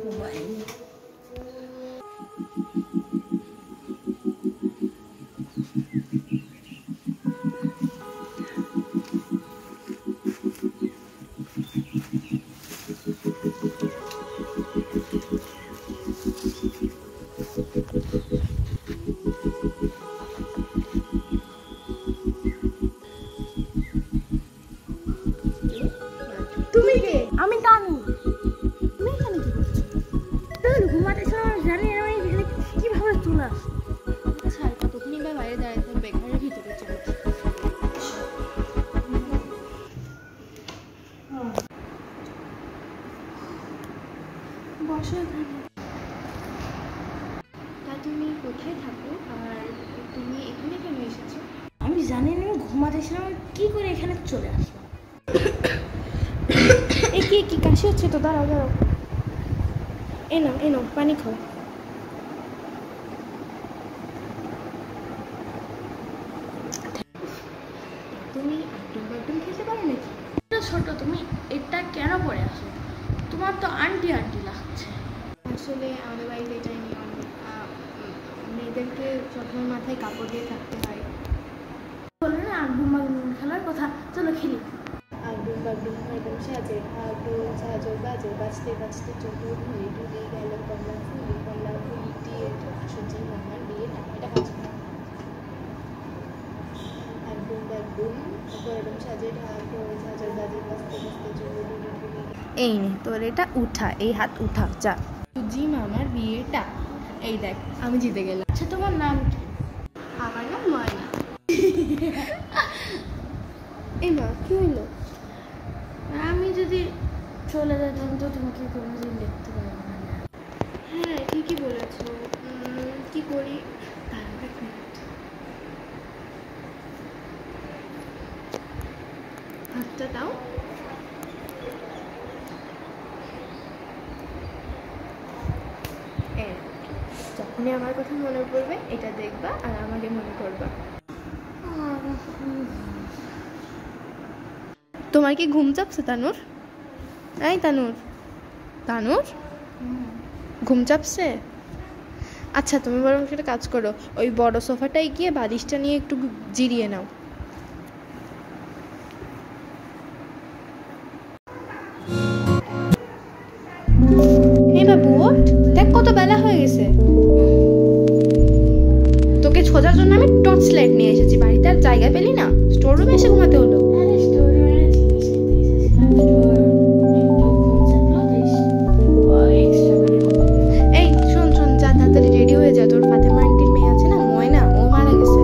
তুমি কে? আমি তানু। তুমি এখানে কি করছো? ঘুমাতে জানি আমি এখানে কিভাবে চলে আসো? আচ্ছা আর কতক্ষণই বা বাইরে দাঁড়িয়ে থাকবে, ঘরের ভিতরে চলে বসো এখানে। তা তুমি কোথায় থাকো আর তুমি এখানে কেন এসেছো? আমি জানি না আমি ঘুমাতে আমি কি করে এখানে চলে আসবো। এ কি কাশি হচ্ছে তো, দাঁড়াও দাঁড়াও, এনো পানি খাও। তুমি একদম খেতে পারো নাকি? ছোট তুমি এটা কেন পরে আসো? তোমার তো আন্টি লাগছে। আসলে আমাদের বাড়িতে এটাই নিয়ম, মেয়েদেরকে সবসময় মাথায় কাপড় দিয়ে থাকতে হয়। বলে না আগুন খেলার কথা, চলো খেলি। আগুন বাগুন হরদম সাজে আগুন সাজো বাজে বাজতে বাজতে চোখ ধুয়ে ঢুলে গেল কমলা ফুলি দিয়ে সুজি মামার বিয়ে না, এটা কাজ করে। আগুন বাগুন হরদম সাজে ঢাকুন সাজো বাজে বাজতে বাজতে চোখ ধুলে ঢুলে। এই নে তোর এটা উঠা, এই হাত উঠা, যা। সুজি মামার বিয়েটা, এই দেখ আমি জিতে গেলাম। আচ্ছা তোমার নাম কি? আমার নাম ময়না। এই মা কি হইলো? আমি যদি চলে যেতাম তো তোমাকে কোনোদিন দেখতে পারবো না। হ্যাঁ ঠিকই বলেছো, কি করি? হাতটা দাও। যখনই আমার কথা মনে পড়বে এটা দেখবা আর আমাকে মনে করবা। তোমার কি ঘুম চাপছে তানুর? এই তানুর ঘুম চাপছে? আচ্ছা তুমি বরং একটা কাজ করো, ওই বড় সোফাটায় গিয়ে বালিশটা নিয়ে একটু জিরিয়ে নাও। এই বাবু ওঠ, দেখ কত বেলা হয়ে গেছে। তোকে খোঁজার জন্য আমি টর্চ লাইট নিয়ে এসেছি, বাড়িতে আর জায়গা পেলি না, স্টোর রুমে এসে ঘুমাতে হলো। এই শোন যা তাড়াতাড়ি রেডি হয়ে যা, তোর ফাতেমা আন্টির মেয়ে আছে না ময়না, ও মারা গেছে।